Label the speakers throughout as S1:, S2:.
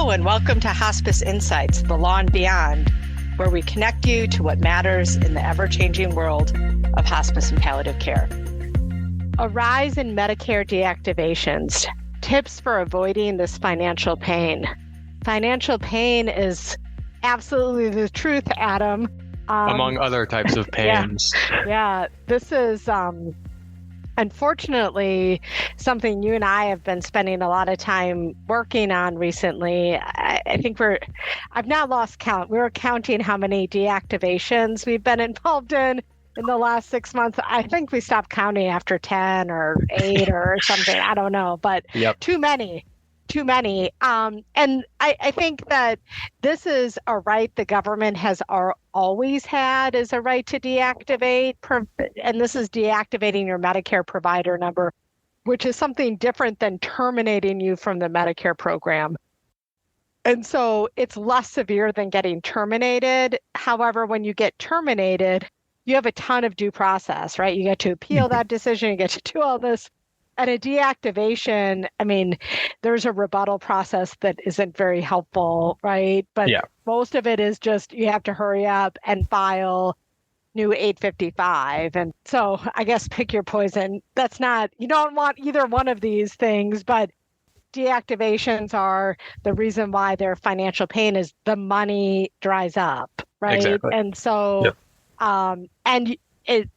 S1: Hello, and welcome to Hospice Insights, the Law and Beyond, where we connect you to what matters in the ever-changing world of hospice and palliative care. A rise in Medicare deactivations. Tips for avoiding this financial pain. Financial pain is absolutely the truth, Adam.
S2: Among other types of pains.
S1: Yeah. This is unfortunately something you and I have been spending a lot of time working on recently. I think I've now lost count. We were counting how many deactivations we've been involved in the last 6 months. I think we stopped counting after 10 or 8 or something. I don't know, but Too many. And I think that this is a right the government has always had, is a right to deactivate. And this is deactivating your Medicare provider number, which is something different than terminating you from the Medicare program. And so it's less severe than getting terminated. However, when you get terminated, you have a ton of due process, right? You get to appeal that decision, you get to do all this. And a deactivation, I mean, there's a rebuttal process that isn't very helpful, right? But most of it is just you have to hurry up and file new 855. And so I guess pick your poison. You don't want either one of these things, but deactivations are the reason why their financial pain is the money dries up, right?
S2: Exactly.
S1: And so,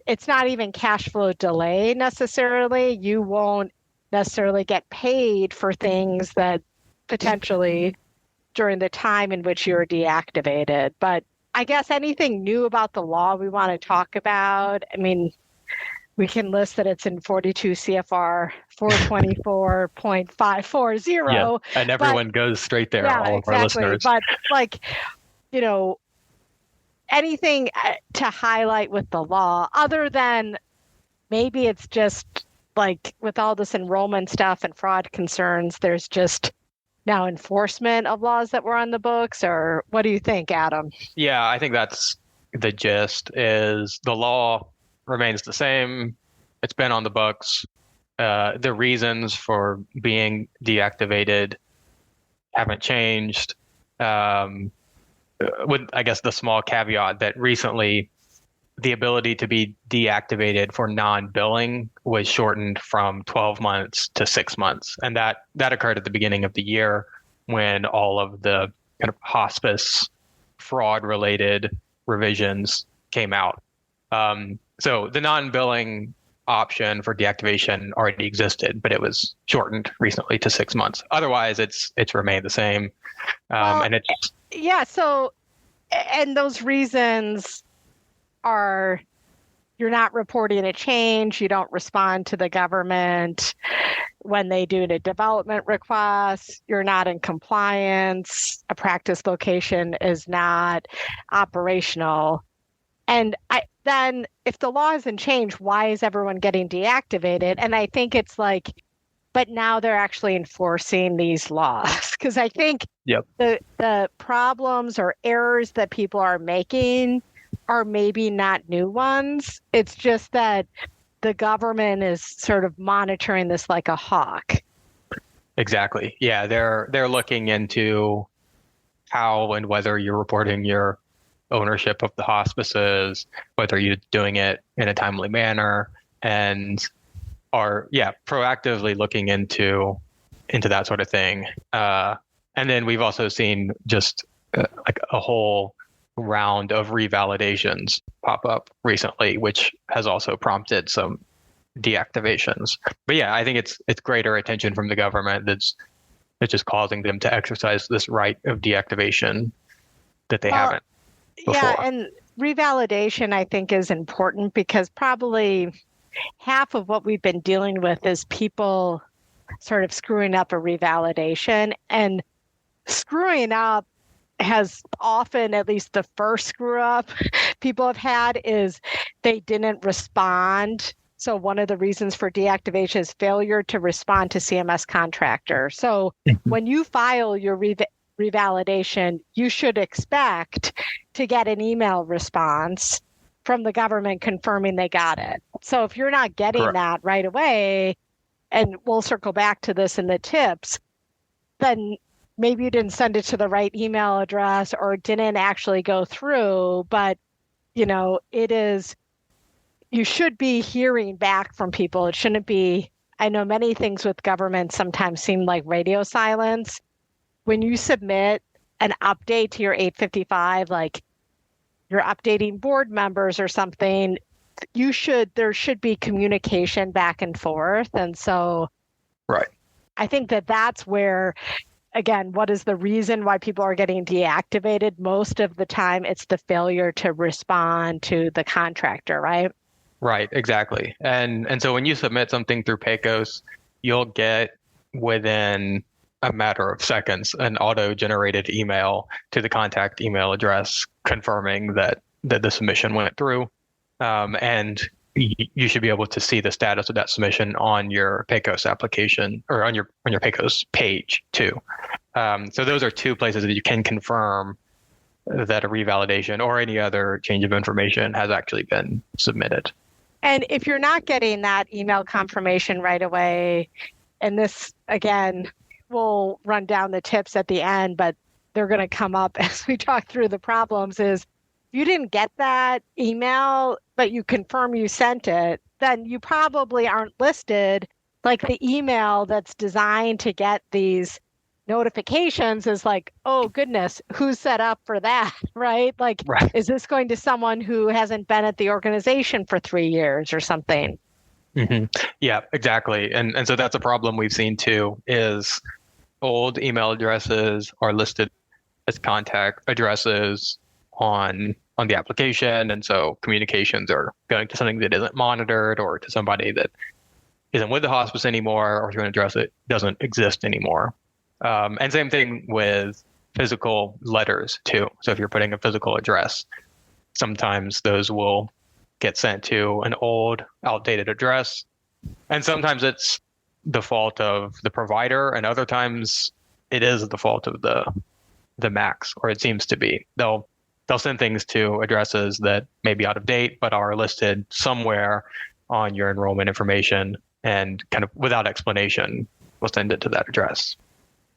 S1: it's not even cash flow delay necessarily. You won't necessarily get paid for things that potentially during the time in which you're deactivated. But I guess anything new about the law we want to talk about, I mean, we can list that it's in 42 CFR 424.540.
S2: Yeah, and everyone goes straight there, all of our listeners.
S1: But anything to highlight with the law other than maybe it's just like with all this enrollment stuff and fraud concerns, there's just now enforcement of laws that were on the books, or what do you think, Adam?
S2: Yeah, I think that's the gist. Is the law remains the same. It's been on the books. The reasons for being deactivated haven't changed. With, I guess, the small caveat that recently the ability to be deactivated for non-billing was shortened from 12 months to 6 months. And that occurred at the beginning of the year when all of the kind of hospice fraud-related revisions came out. So the non-billing option for deactivation already existed, but it was shortened recently to 6 months. Otherwise, it's remained the same.
S1: So, and those reasons are you're not reporting a change, you don't respond to the government when they do the development requests, you're not in compliance, a practice location is not operational. And then if the law hasn't changed, why is everyone getting deactivated? And I think it's like, but now they're actually enforcing these laws. Because I think the problems or errors that people are making are maybe not new ones. It's just that the government is sort of monitoring this like a hawk.
S2: Exactly. Yeah, they're looking into how and whether you're reporting your ownership of the hospices, whether you're doing it in a timely manner, and are proactively looking into that sort of thing. And then we've also seen just like a whole round of revalidations pop up recently, which has also prompted some deactivations. But yeah, I think it's greater attention from the government that's just causing them to exercise this right of deactivation that they haven't before.
S1: Yeah, and revalidation I think is important because probably half of what we've been dealing with is people sort of screwing up a revalidation, and screwing up has often, at least the first screw up people have had is they didn't respond. So one of the reasons for deactivation is failure to respond to CMS contractor. So when you file your revalidation, you should expect to get an email response from the government confirming they got it. So if you're not getting that right away, and we'll circle back to this in the tips, then maybe you didn't send it to the right email address or it didn't actually go through, but it is, you should be hearing back from people. It shouldn't be, I know many things with government sometimes seem like radio silence. When you submit an update to your 855, like you're updating board members or something, there should be communication back and forth. And so
S2: Right.
S1: I think that's where, again, what is the reason why people are getting deactivated? Most of the time, it's the failure to respond to the contractor, right?
S2: Right, exactly. And so when you submit something through Pecos, you'll get within a matter of seconds an auto-generated email to the contact email address confirming that the submission went through. And you should be able to see the status of that submission on your Pecos application or on your Pecos page too. So those are two places that you can confirm that a revalidation or any other change of information has actually been submitted.
S1: And if you're not getting that email confirmation right away, and this, again, we'll run down the tips at the end, but they're going to come up as we talk through the problems, is if you didn't get that email, but you confirm you sent it, then you probably aren't listed. Like the email that's designed to get these notifications is like, oh goodness, who's set up for that, right? Like,
S2: Right.
S1: Is this going to someone who hasn't been at the organization for 3 years or something?
S2: Mm-hmm. Yeah, exactly. And so that's a problem we've seen too, is old email addresses are listed as contact addresses on the application. And so communications are going to something that isn't monitored or to somebody that isn't with the hospice anymore, or to an address that doesn't exist anymore. And same thing with physical letters too. So if you're putting a physical address, sometimes those will get sent to an old, outdated address. And sometimes it's the fault of the provider, and other times it is the fault of the MACs, or it seems to be. They'll send things to addresses that may be out of date, but are listed somewhere on your enrollment information, and kind of without explanation, we'll send it to that address.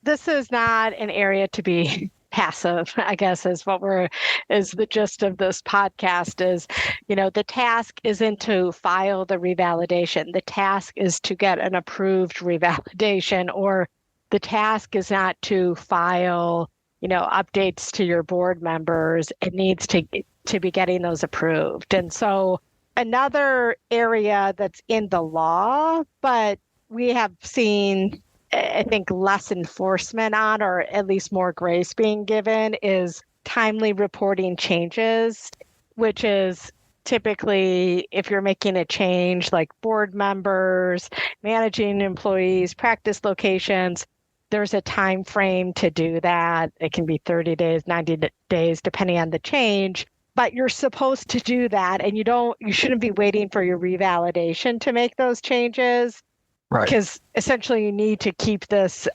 S1: This is not an area to be passive, I guess, is the gist of this podcast is, the task isn't to file the revalidation. The task is to get an approved revalidation, or the task is not to file, updates to your board members. It needs to be getting those approved. And so another area that's in the law, but we have seen, I think, less enforcement on, or at least more grace being given, is timely reporting changes, which is typically if you're making a change like board members, managing employees, practice locations, there's a time frame to do that. It can be 30 days, 90 days, depending on the change. But you're supposed to do that, and you shouldn't be waiting for your revalidation to make those changes.
S2: Right.
S1: Because essentially you need to keep this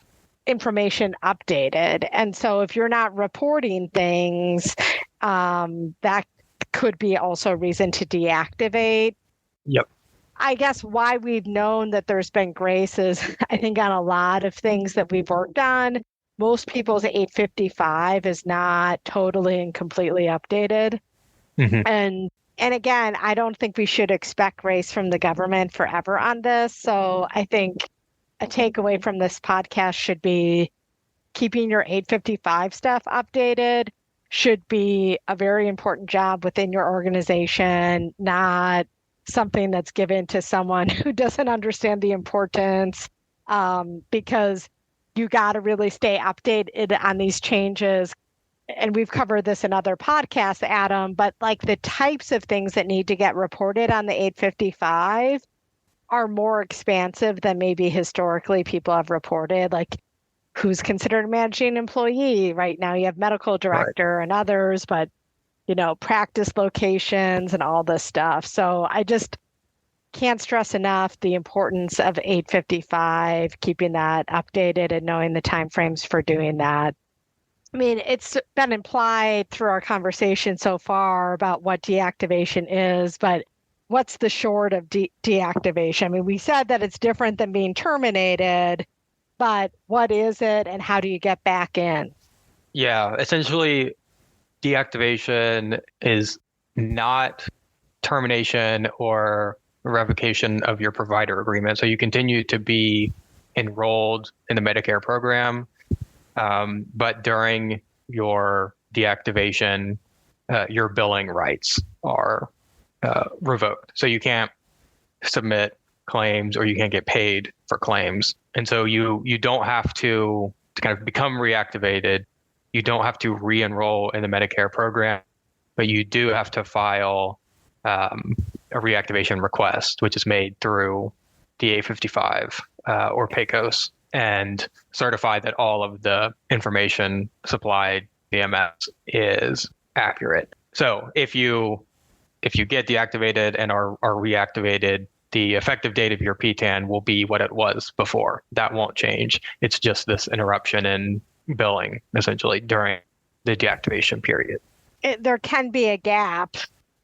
S1: information updated. And so if you're not reporting things, that could be also a reason to deactivate.
S2: Yep.
S1: I guess why we've known that there's been grace is, I think, on a lot of things that we've worked on, most people's 855 is not totally and completely updated.
S2: Mm-hmm.
S1: And again, I don't think we should expect grace from the government forever on this. So I think a takeaway from this podcast should be keeping your 855 stuff updated should be a very important job within your organization, not something that's given to someone who doesn't understand the importance, because you got to really stay updated on these changes. And we've covered this in other podcasts, Adam, but like the types of things that need to get reported on the 855 are more expansive than maybe historically people have reported. Like who's considered a managing employee right now? You have medical director and others, but practice locations and all this stuff. So I just can't stress enough the importance of 855, keeping that updated and knowing the timeframes for doing that. I mean, it's been implied through our conversation so far about what deactivation is, but what's the short of deactivation? I mean, we said that it's different than being terminated, but what is it and how do you get back in?
S2: Yeah, essentially, deactivation is not termination or revocation of your provider agreement. So you continue to be enrolled in the Medicare program, but during your deactivation, your billing rights are revoked. So you can't submit claims or you can't get paid for claims. And so you don't have to kind of become reactivated. You don't have to re-enroll in the Medicare program, but you do have to file a reactivation request, which is made through DA55 or PACOS, and certify that all of the information supplied VMS is accurate. So if you get deactivated and are reactivated, the effective date of your PTAN will be what it was before. That won't change. It's just this interruption in billing, essentially, during the deactivation period.
S1: There can be a gap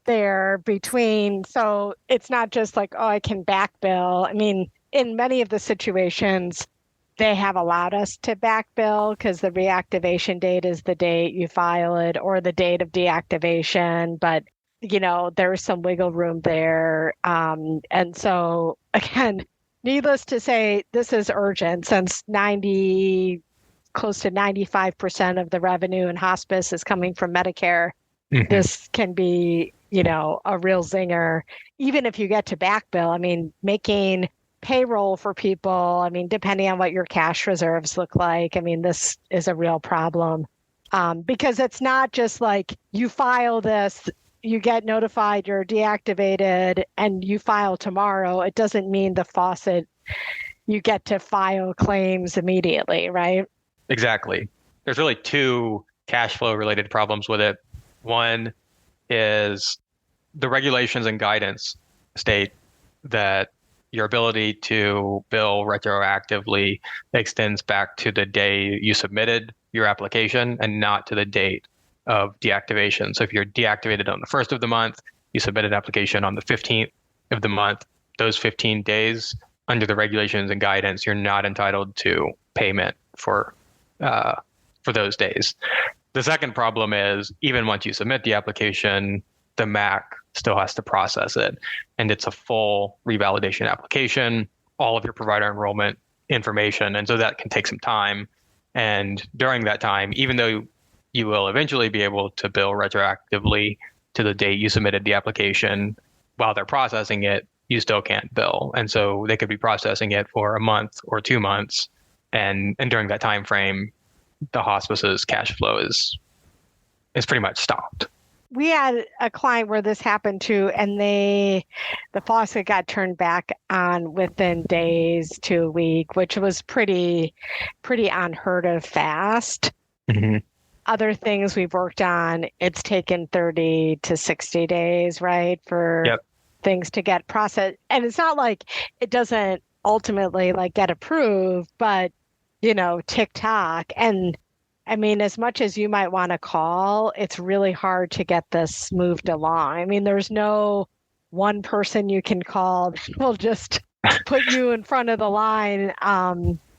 S1: there between, so it's not just like, oh, I can back bill. I mean, in many of the situations, they have allowed us to back bill because the reactivation date is the date you file it or the date of deactivation. But, there's some wiggle room there. And so, again, needless to say, this is urgent since close to 95% of the revenue in hospice is coming from Medicare.
S2: Mm-hmm.
S1: This can be, a real zinger. Even if you get to back bill, I mean, making payroll for people, I mean, depending on what your cash reserves look like, I mean, this is a real problem. Because it's not just like you file this, you get notified you're deactivated and you file tomorrow. It doesn't mean the faucet, you get to file claims immediately, right?
S2: Exactly. There's really two cash flow related problems with it. One is the regulations and guidance state that your ability to bill retroactively extends back to the day you submitted your application and not to the date of deactivation. So if you're deactivated on the 1st of the month, you submit an application on the 15th of the month, those 15 days under the regulations and guidance, you're not entitled to payment for those days. The second problem is even once you submit the application, the MAC still has to process it. And it's a full revalidation application, all of your provider enrollment information. And so that can take some time. And during that time, even though you will eventually be able to bill retroactively to the date you submitted the application, while they're processing it, you still can't bill. And so they could be processing it for a month or 2 months. And during that time frame, the hospice's cash flow is pretty much stopped.
S1: We had a client where this happened to, and the faucet got turned back on within days to a week, which was pretty unheard of fast.
S2: Mm-hmm.
S1: Other things we've worked on, it's taken 30 to 60 days, right, for things to get processed. And it's not like it doesn't ultimately like get approved, but TikTok. And I mean, as much as you might want to call, it's really hard to get this moved along. I mean, there's no one person you can call that will just put you in front of the line.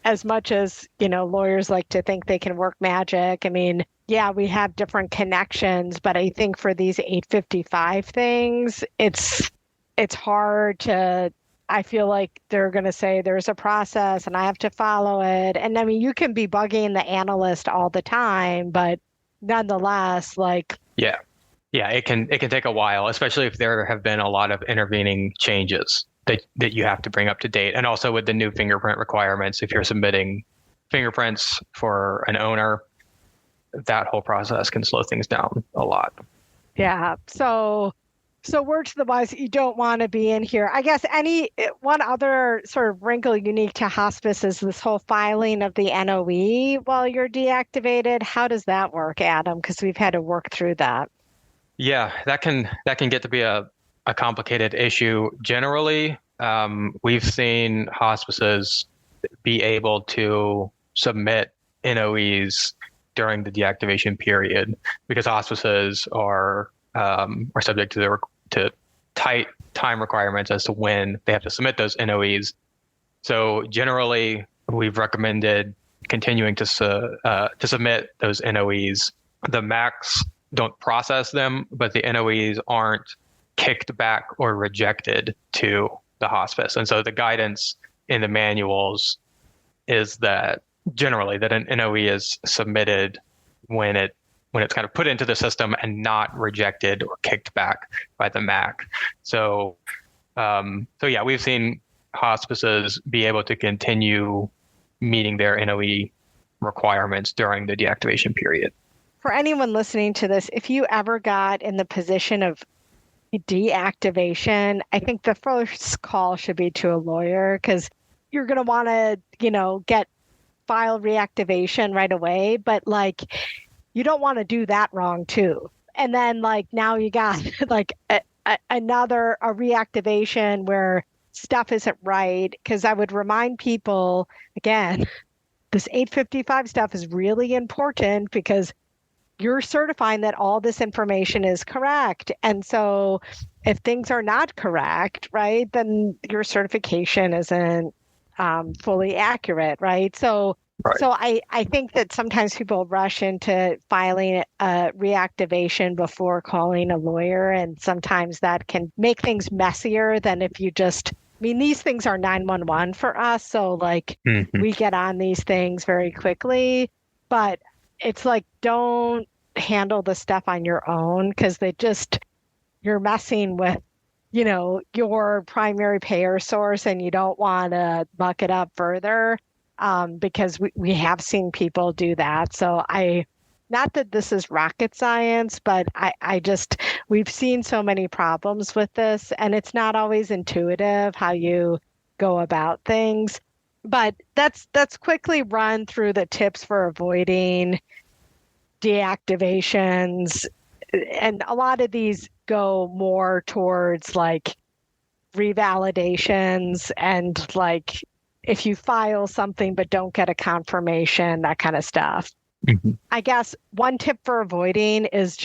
S1: As much as, lawyers like to think they can work magic. I mean, yeah, we have different connections, but I think for these 855 things, it's hard to, I feel like they're going to say there's a process and I have to follow it. And I mean, you can be bugging the analyst all the time, but nonetheless, like.
S2: Yeah, it can take a while, especially if there have been a lot of intervening changes that you have to bring up to date. And also with the new fingerprint requirements, if you're submitting fingerprints for an owner, that whole process can slow things down a lot.
S1: Yeah. So word to the wise, you don't want to be in here. I guess one other sort of wrinkle unique to hospice is this whole filing of the NOE while you're deactivated. How does that work, Adam? Because we've had to work through that.
S2: Yeah, that can get to be a complicated issue. Generally, we've seen hospices be able to submit NOEs during the deactivation period because hospices are subject to tight time requirements as to when they have to submit those NOEs. So generally, we've recommended continuing to submit those NOEs. The MACs don't process them, but the NOEs aren't kicked back or rejected to the hospice. And so the guidance in the manuals is that generally that an NOE is submitted when it's kind of put into the system and not rejected or kicked back by the MAC. So yeah, we've seen hospices be able to continue meeting their NOE requirements during the deactivation period.
S1: For anyone listening to this, if you ever got in the position of deactivation, I think the first call should be to a lawyer, because you're going to want to, get file reactivation right away. But like, you don't want to do that wrong too. And then like now you got like another reactivation where stuff isn't right. Because I would remind people again, this 855 stuff is really important because you're certifying that all this information is correct. And so if things are not correct, right, then your certification isn't fully accurate, right? So I think that sometimes people rush into filing a reactivation before calling a lawyer, and sometimes that can make things messier than if you these things are 911 for us. So like we get on these things very quickly, but it's like, don't handle the stuff on your own, because you're messing with, your primary payer source, and you don't want to muck it up further, because we have seen people do that. So not that this is rocket science, but we've seen so many problems with this, and it's not always intuitive how you go about things. But that's quickly run through the tips for avoiding deactivations. And a lot of these go more towards like revalidations and like if you file something but don't get a confirmation, that kind of stuff. I guess one tip for avoiding is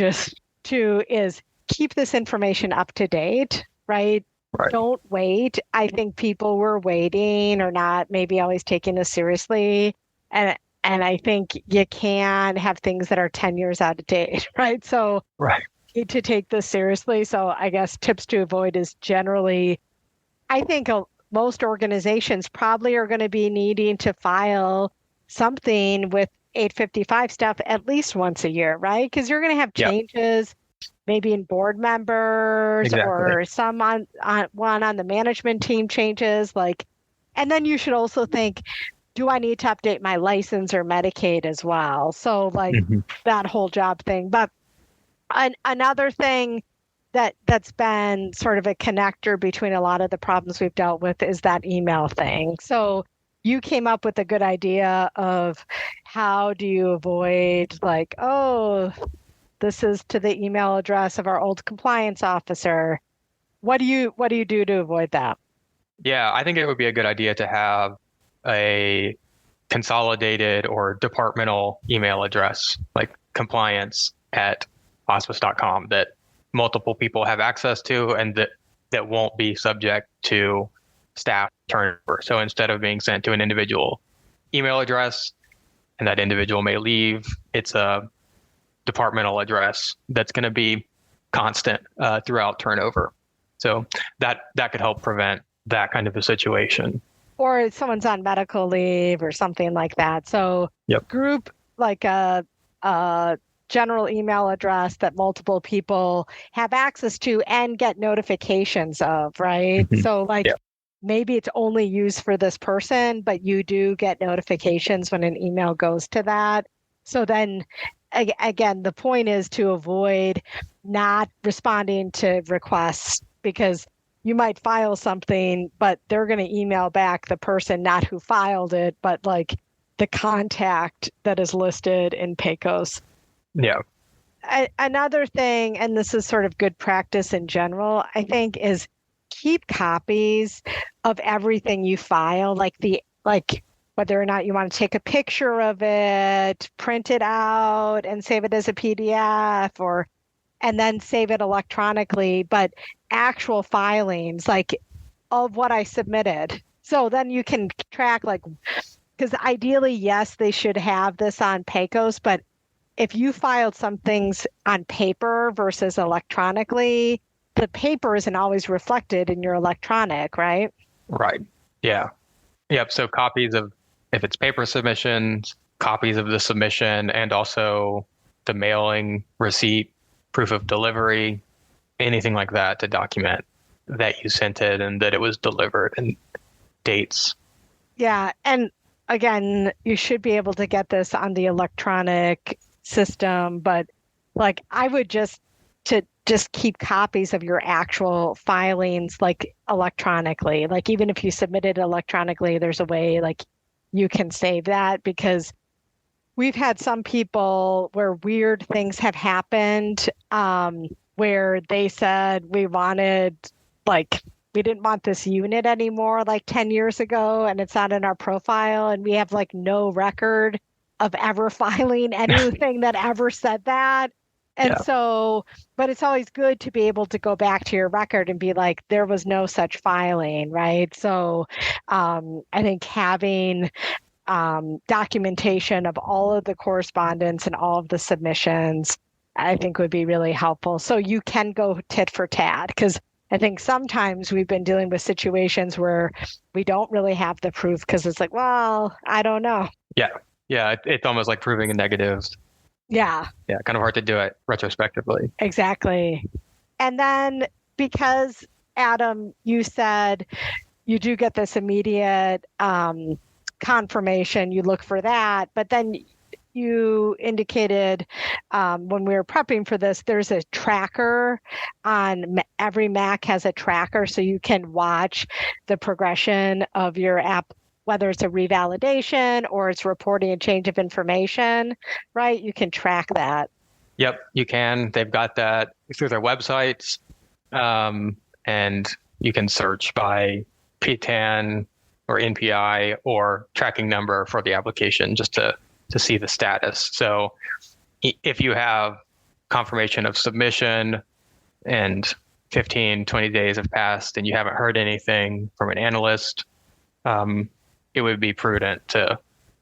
S1: keep this information up to date, right? Don't wait. I think people were waiting or not maybe always taking this seriously. And I think you can have things that are 10 years out of date, right? So you need to take this seriously. So I guess tips to avoid is generally, I think most organizations probably are going to be needing to file something with 855 stuff at least once a year, right? Because you're going to have changes maybe in board members or some on the management team changes. And then you should also think, do I need to update my license or Medicaid as well? So that whole job thing. But another thing that's been sort of a connector between a lot of the problems we've dealt with is that email thing. So you came up with a good idea of how do you avoid this is to the email address of our old compliance officer. What do you do to avoid that?
S2: Yeah, I think it would be a good idea to have a consolidated or departmental email address, like compliance@hospice.com, that multiple people have access to and that won't be subject to staff turnover. So instead of being sent to an individual email address and that individual may leave, it's a departmental address that's going to be constant throughout turnover. So that could help prevent that kind of a situation.
S1: Or someone's on medical leave or something like that. So group like a general email address that multiple people have access to and get notifications of, right? So maybe it's only used for this person, but you do get notifications when an email goes to that. So then again, the point is to avoid not responding to requests, because you might file something, but they're going to email back the person, not who filed it, but like the contact that is listed in PACOS.
S2: Yeah.
S1: Another thing, and this is sort of good practice in general, I think, is keep copies of everything you file, whether or not you want to take a picture of it, print it out and save it as a PDF and then save it electronically, but actual filings of what I submitted. So then you can track because ideally, yes, they should have this on Pecos, but if you filed some things on paper versus electronically, the paper isn't always reflected in your electronic, right?
S2: Right. Yeah. Yep. So copies of, if it's paper submissions, copies of the submission, and also the mailing receipt, proof of delivery, anything like that to document that you sent it and that it was delivered, and dates.
S1: Yeah. And again, you should be able to get this on the electronic system, but like I would just keep copies of your actual filings like electronically. Like even if you submit it electronically, there's a way like you can save that, because we've had some people where weird things have happened, where they said we didn't want this unit anymore like 10 years ago, and it's not in our profile, and we have like no record of ever filing anything that ever said that. And
S2: Yeah.
S1: so, but it's always good to be able to go back to your record and be like, there was no such filing, right? So I think having documentation of all of the correspondence and all of the submissions, I think would be really helpful. So you can go tit for tat, because I think sometimes we've been dealing with situations where we don't really have the proof because it's like, well, I don't know.
S2: Yeah. Yeah. It's almost like proving a negative.
S1: Yeah,
S2: Yeah. Kind of hard to do it retrospectively.
S1: exactly. And then because, Adam, you said you do get this immediate confirmation, you look for that, but then you indicated when we were prepping for this, there's a tracker on every Mac has a tracker, so you can watch the progression of your app, whether it's a revalidation or it's reporting a change of information, right? You can track that.
S2: Yep, you can. They've got that through their websites, and you can search by PTAN or NPI or tracking number for the application just to see the status. So if you have confirmation of submission and 15, 20 days have passed and you haven't heard anything from an analyst, it would be prudent to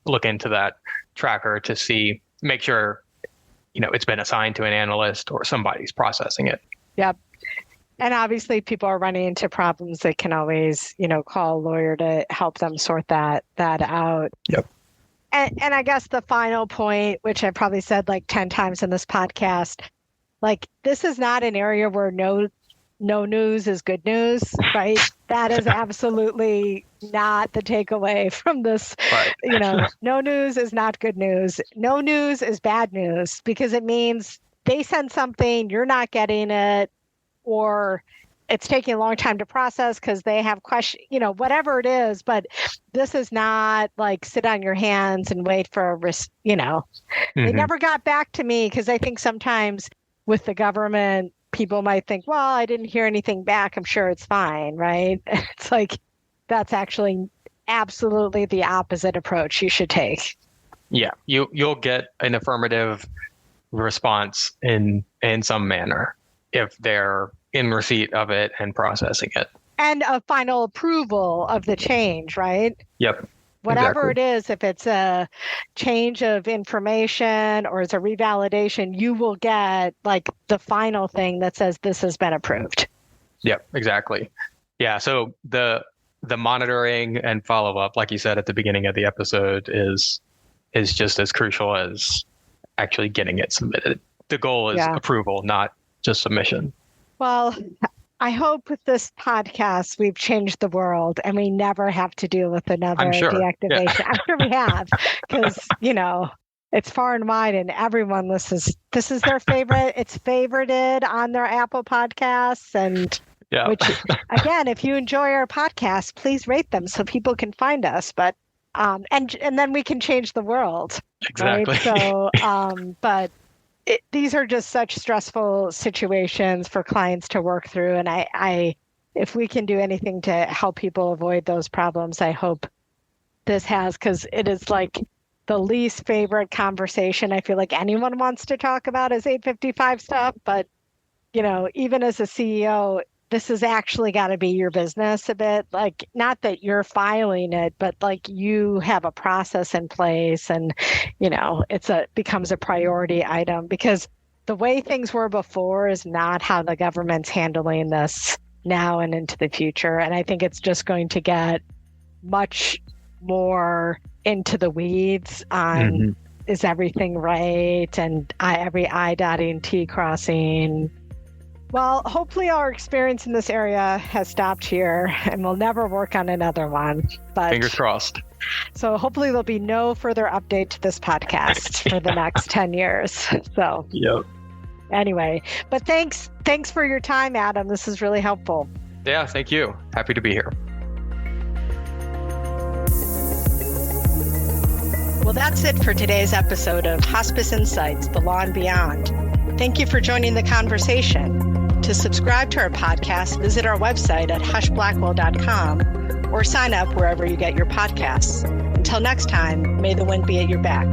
S2: look into that tracker to make sure, it's been assigned to an analyst or somebody's processing it.
S1: Yep. And obviously people are running into problems. They can always, call a lawyer to help them sort that out.
S2: Yep.
S1: And I guess the final point, which I probably said like 10 times in this podcast, like this is not an area where no news is good news, right? That is absolutely not the takeaway from this.
S2: Right.
S1: No news is not good news. No news is bad news, because it means they send something, you're not getting it, or it's taking a long time to process because they have questions, whatever it is. But this is not like sit on your hands and wait for a risk, They never got back to me, because I think sometimes with the government, people might think, well, I didn't hear anything back, I'm sure it's fine, right? It's like, that's actually absolutely the opposite approach you should take.
S2: Yeah, you'll get an affirmative response in some manner if they're in receipt of it and processing it.
S1: And a final approval of the change, right?
S2: Yep.
S1: Whatever
S2: exactly.
S1: it is, if it's a change of information or it's a revalidation, you will get like the final thing that says this has been approved.
S2: Yep, exactly. Yeah, so the monitoring and follow-up, like you said at the beginning of the episode, is just as crucial as actually getting it submitted. The goal is approval, not just submission.
S1: Well, I hope with this podcast we've changed the world and we never have to deal with another deactivation. Yeah. I'm sure we have, because it's far and wide, and everyone listens. This is their favorite. It's favorited on their Apple Podcasts, and which again, if you enjoy our podcast, please rate them so people can find us. But and then we can change the world.
S2: Exactly.
S1: Right? So, but. These are just such stressful situations for clients to work through. And I, if we can do anything to help people avoid those problems, I hope this has, because it is like the least favorite conversation I feel like anyone wants to talk about is 855 stuff. But, even as a CEO, this has actually got to be your business a bit. Like, not that you're filing it, but like you have a process in place and, becomes a priority item, because the way things were before is not how the government's handling this now and into the future. And I think it's just going to get much more into the weeds on is everything right and every I dotting, T crossing. Well, hopefully our experience in this area has stopped here and we'll never work on another one. But
S2: fingers crossed.
S1: So hopefully there'll be no further update to this podcast for the next 10 years. So
S2: yep.
S1: Anyway, but thanks for your time, Adam. This is really helpful.
S2: Yeah, thank you. Happy to be here.
S1: Well, that's it for today's episode of Hospice Insights, The Law and Beyond. Thank you for joining the conversation. To subscribe to our podcast, visit our website at hushblackwell.com or sign up wherever you get your podcasts. Until next time, may the wind be at your back.